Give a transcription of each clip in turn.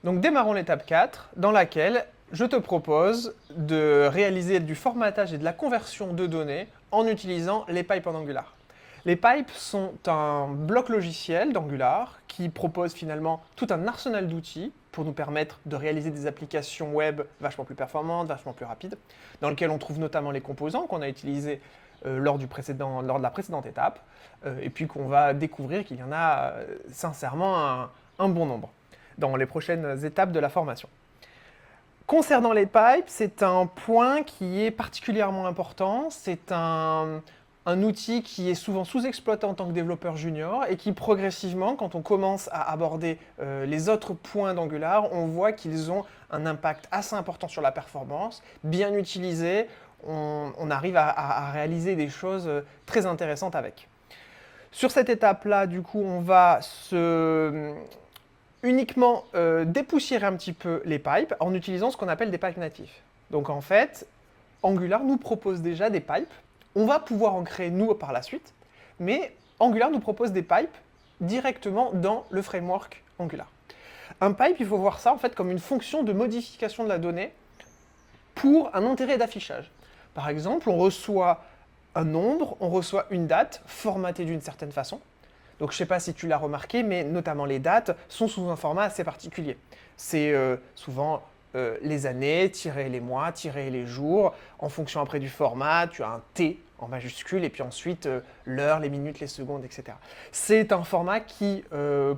Donc démarrons l'étape 4, dans laquelle je te propose de réaliser du formatage et de la conversion de données en utilisant les pipes en Angular. Les pipes sont un bloc logiciel d'Angular qui propose finalement tout un arsenal d'outils pour nous permettre de réaliser des applications web vachement plus performantes, vachement plus rapides, dans lequel on trouve notamment les composants qu'on a utilisés lors de la précédente étape, et puis qu'on va découvrir qu'il y en a sincèrement un bon nombre dans les prochaines étapes de la formation. Concernant les pipes, c'est un point qui est particulièrement important. C'est un outil qui est souvent sous-exploité en tant que développeur junior et qui progressivement, quand on commence à aborder les autres points d'Angular, on voit qu'ils ont un impact assez important sur la performance. Bien utilisés, on arrive à réaliser des choses très intéressantes avec. Sur cette étape-là, du coup, on va uniquement dépoussiérer un petit peu les pipes en utilisant ce qu'on appelle des pipes natifs. Donc en fait, Angular nous propose déjà des pipes. On va pouvoir en créer nous par la suite, mais Angular nous propose des pipes directement dans le framework Angular. Un pipe, il faut voir ça en fait comme une fonction de modification de la donnée pour un intérêt d'affichage. Par exemple, on reçoit un nombre, on reçoit une date formatée d'une certaine façon. Donc je ne sais pas si tu l'as remarqué, mais notamment les dates sont sous un format assez particulier. C'est souvent les années, tirés les mois, tirés les jours. En fonction après du format, tu as un T en majuscule, et puis ensuite l'heure, les minutes, les secondes, etc. C'est un format qui,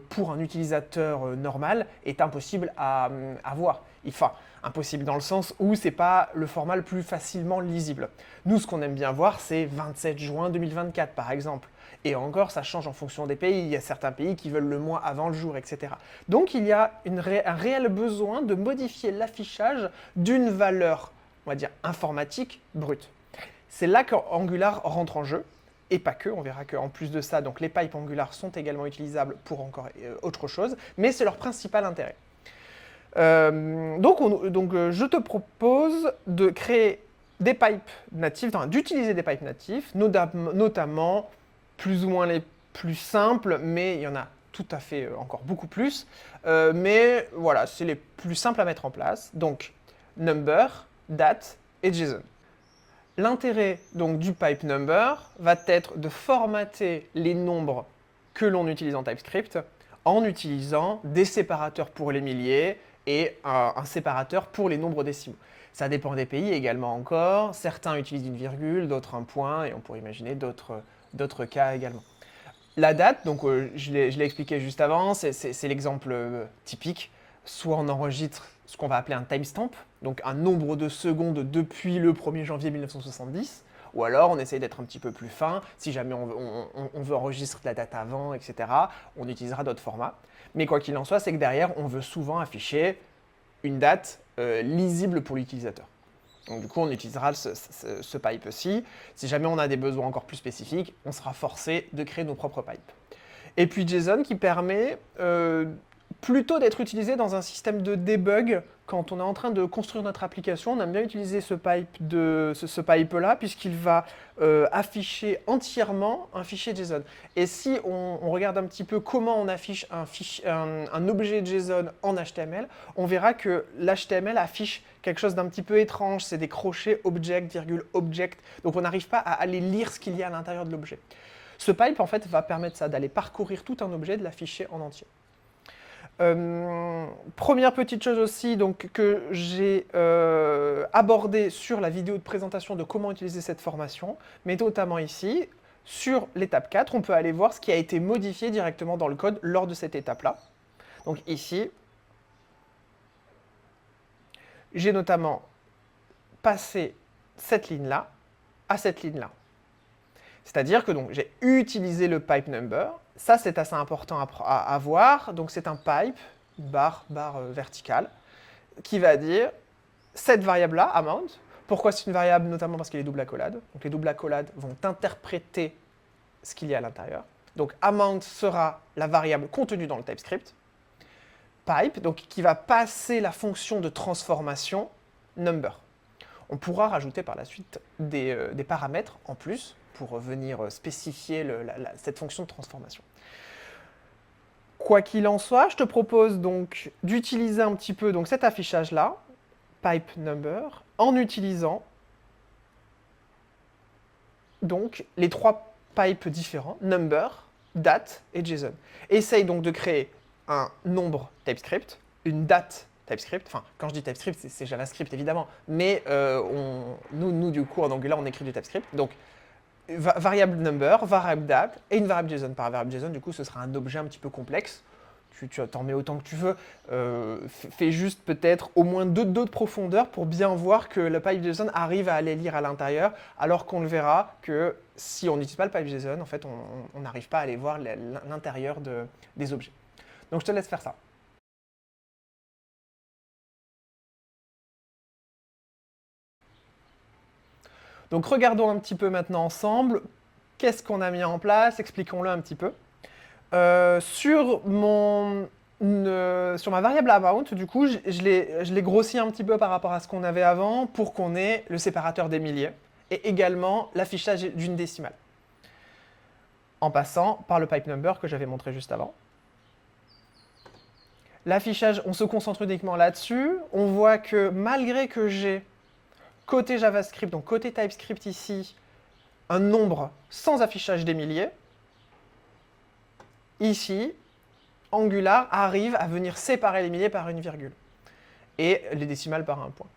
pour un utilisateur normal, est impossible à voir. Enfin, impossible dans le sens où ce n'est pas le format le plus facilement lisible. Nous, ce qu'on aime bien voir, c'est 27 juin 2024, par exemple. Et encore, ça change en fonction des pays. Il y a certains pays qui veulent le mois avant le jour, etc. Donc, il y a un réel besoin de modifier l'affichage d'une valeur, on va dire, informatique brute. C'est là qu'Angular rentre en jeu, et pas que. On verra qu'en plus de ça, donc les pipes Angular sont également utilisables pour encore autre chose, mais c'est leur principal intérêt. Je te propose de créer des pipes natifs, d'utiliser des pipes natifs, notamment plus ou moins les plus simples, mais il y en a tout à fait encore beaucoup plus. Mais voilà, c'est les plus simples à mettre en place. Donc, number, date et JSON. L'intérêt donc du pipe number va être de formater les nombres que l'on utilise en TypeScript en utilisant des séparateurs pour les milliers et un séparateur pour les nombres décimaux. Ça dépend des pays également encore. Certains utilisent une virgule, d'autres un point, et on pourrait imaginer d'autres cas également. La date, donc je l'ai expliqué juste avant, c'est l'exemple typique. Soit on enregistre ce qu'on va appeler un timestamp, donc un nombre de secondes depuis le 1er janvier 1970, ou alors on essaye d'être un petit peu plus fin, si jamais on veut enregistrer la date avant, etc., on utilisera d'autres formats. Mais quoi qu'il en soit, c'est que derrière, on veut souvent afficher une date lisible pour l'utilisateur. Donc du coup, on utilisera ce pipe-ci. Si jamais on a des besoins encore plus spécifiques, on sera forcé de créer nos propres pipes. Et puis JSON qui permet plutôt d'être utilisé dans un système de debug. Quand on est en train de construire notre application, on aime bien utiliser ce pipe-là, puisqu'il va afficher entièrement un fichier JSON. Et si on regarde un petit peu comment on affiche un objet JSON en HTML, on verra que l'HTML affiche quelque chose d'un petit peu étrange. C'est des crochets object, virgule, object. Donc on n'arrive pas à aller lire ce qu'il y a à l'intérieur de l'objet. Ce pipe, en fait, va permettre ça, d'aller parcourir tout un objet, de l'afficher en entier. Première petite chose aussi donc, que j'ai abordée sur la vidéo de présentation de comment utiliser cette formation, mais notamment ici, sur l'étape 4, on peut aller voir ce qui a été modifié directement dans le code lors de cette étape-là. Donc ici, j'ai notamment passé cette ligne-là à cette ligne-là. C'est-à-dire que j'ai utilisé le pipe number. Ça, c'est assez important à voir. Donc, c'est un pipe, une barre verticale, qui va dire cette variable-là, amount. Pourquoi c'est une variable? Notamment parce qu'elle est double accolade. Donc, les double accolades vont interpréter ce qu'il y a à l'intérieur. Donc, amount sera la variable contenue dans le TypeScript. Pipe, donc qui va passer la fonction de transformation number. On pourra rajouter par la suite des paramètres en plus pour venir spécifier cette fonction de transformation. Quoi qu'il en soit, je te propose donc d'utiliser un petit peu donc, cet affichage-là, pipe number, en utilisant donc les 3 pipes différents, number, date et JSON. Essaye donc de créer un nombre TypeScript, une date TypeScript, enfin quand je dis TypeScript c'est JavaScript évidemment, mais nous du coup en Angular on écrit du TypeScript, donc variable number, variable date et une variable JSON. Par variable JSON du coup ce sera un objet un petit peu complexe, tu t'en mets autant que tu veux, fais juste peut-être au moins 2 de profondeur pour bien voir que le pipe JSON arrive à aller lire à l'intérieur, alors qu'on le verra que si on n'utilise pas le pipe JSON, en fait, on n'arrive pas à aller voir l'intérieur des objets. Donc je te laisse faire ça. Donc regardons un petit peu maintenant ensemble, qu'est-ce qu'on a mis en place, expliquons-le un petit peu. Sur ma variable amount, du coup, je l'ai grossi un petit peu par rapport à ce qu'on avait avant pour qu'on ait le séparateur des milliers et également l'affichage d'une décimale. En passant par le pipe number que j'avais montré juste avant. L'affichage, on se concentre uniquement là-dessus. On voit que malgré que j'ai côté JavaScript, donc côté TypeScript ici, un nombre sans affichage des milliers, ici, Angular arrive à venir séparer les milliers par une virgule et les décimales par un point.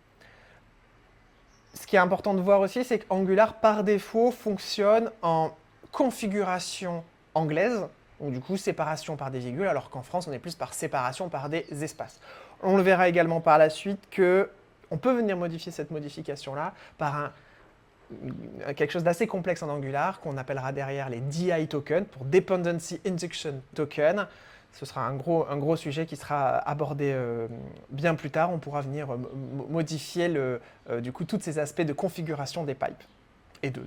Ce qui est important de voir aussi, c'est qu'Angular, par défaut, fonctionne en configuration anglaise, donc du coup, séparation par des virgules, alors qu'en France, on est plus par séparation par des espaces. On le verra également par la suite qu'on peut venir modifier cette modification-là par quelque chose d'assez complexe en Angular, qu'on appellera derrière les DI tokens, pour Dependency Injection Token. Ce sera un gros sujet qui sera abordé bien plus tard. On pourra venir modifier du coup, tous ces aspects de configuration des pipes et de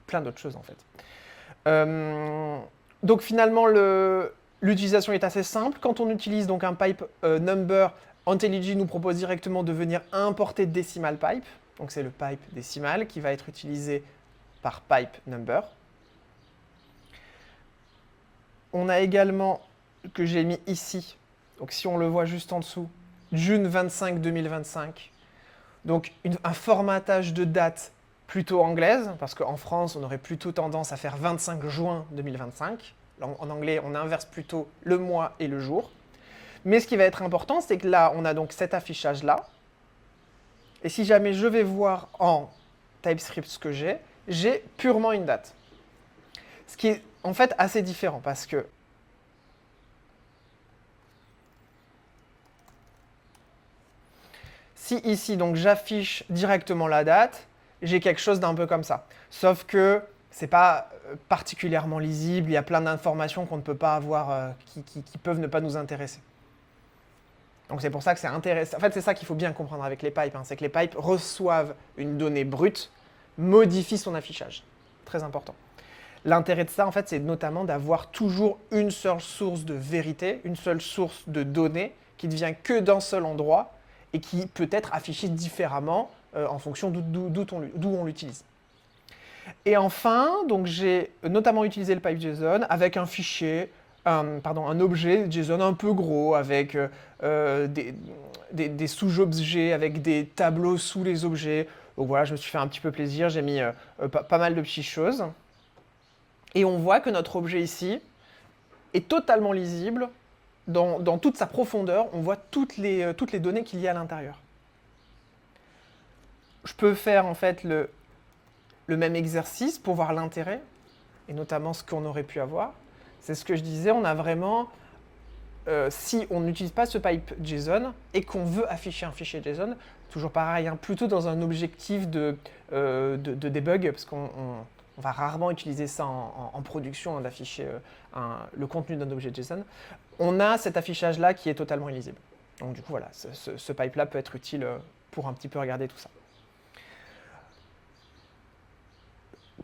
plein d'autres choses en fait. Donc finalement, l'utilisation est assez simple. Quand on utilise donc un pipe number, IntelliJ nous propose directement de venir importer decimal pipe. Donc c'est le pipe décimal qui va être utilisé par pipe number. On a également, que j'ai mis ici, donc si on le voit juste en dessous, June 25 2025. Donc un formatage de date plutôt anglaise, parce qu'en France, on aurait plutôt tendance à faire 25 juin 2025. En anglais, on inverse plutôt le mois et le jour. Mais ce qui va être important, c'est que là, on a donc cet affichage-là. Et si jamais je vais voir en TypeScript ce que j'ai purement une date. Ce qui est en fait assez différent, parce que si ici, donc j'affiche directement la date, j'ai quelque chose d'un peu comme ça. Sauf que c'est pas particulièrement lisible, il y a plein d'informations qu'on ne peut pas avoir, qui peuvent ne pas nous intéresser. Donc c'est pour ça que c'est intéressant. En fait, c'est ça qu'il faut bien comprendre avec les pipes, hein, c'est que les pipes reçoivent une donnée brute, modifient son affichage. Très important. L'intérêt de ça, en fait, c'est notamment d'avoir toujours une seule source de vérité, une seule source de données qui ne vient que d'un seul endroit et qui peut être affichée différemment en fonction d'où on l'utilise. Et enfin, donc j'ai notamment utilisé le pipe JSON avec un fichier, un objet JSON un peu gros, avec des sous-objets, avec des tableaux sous les objets. Donc voilà, je me suis fait un petit peu plaisir, j'ai mis pas mal de petites choses. Et on voit que notre objet ici est totalement lisible. Dans toute sa profondeur, on voit toutes les données qu'il y a à l'intérieur. Je peux faire en fait le même exercice pour voir l'intérêt, et notamment ce qu'on aurait pu avoir. C'est ce que je disais, on a vraiment, si on n'utilise pas ce pipe JSON et qu'on veut afficher un fichier JSON, toujours pareil, hein, plutôt dans un objectif de debug, parce qu'on va rarement utiliser ça en production, hein, d'afficher le contenu d'un objet JSON, on a cet affichage-là qui est totalement illisible. Donc du coup, voilà, ce pipe-là peut être utile pour un petit peu regarder tout ça.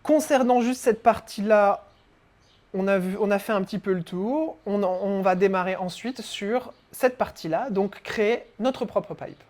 Concernant juste cette partie-là, on a fait un petit peu le tour. On va démarrer ensuite sur cette partie-là, donc créer notre propre pipe.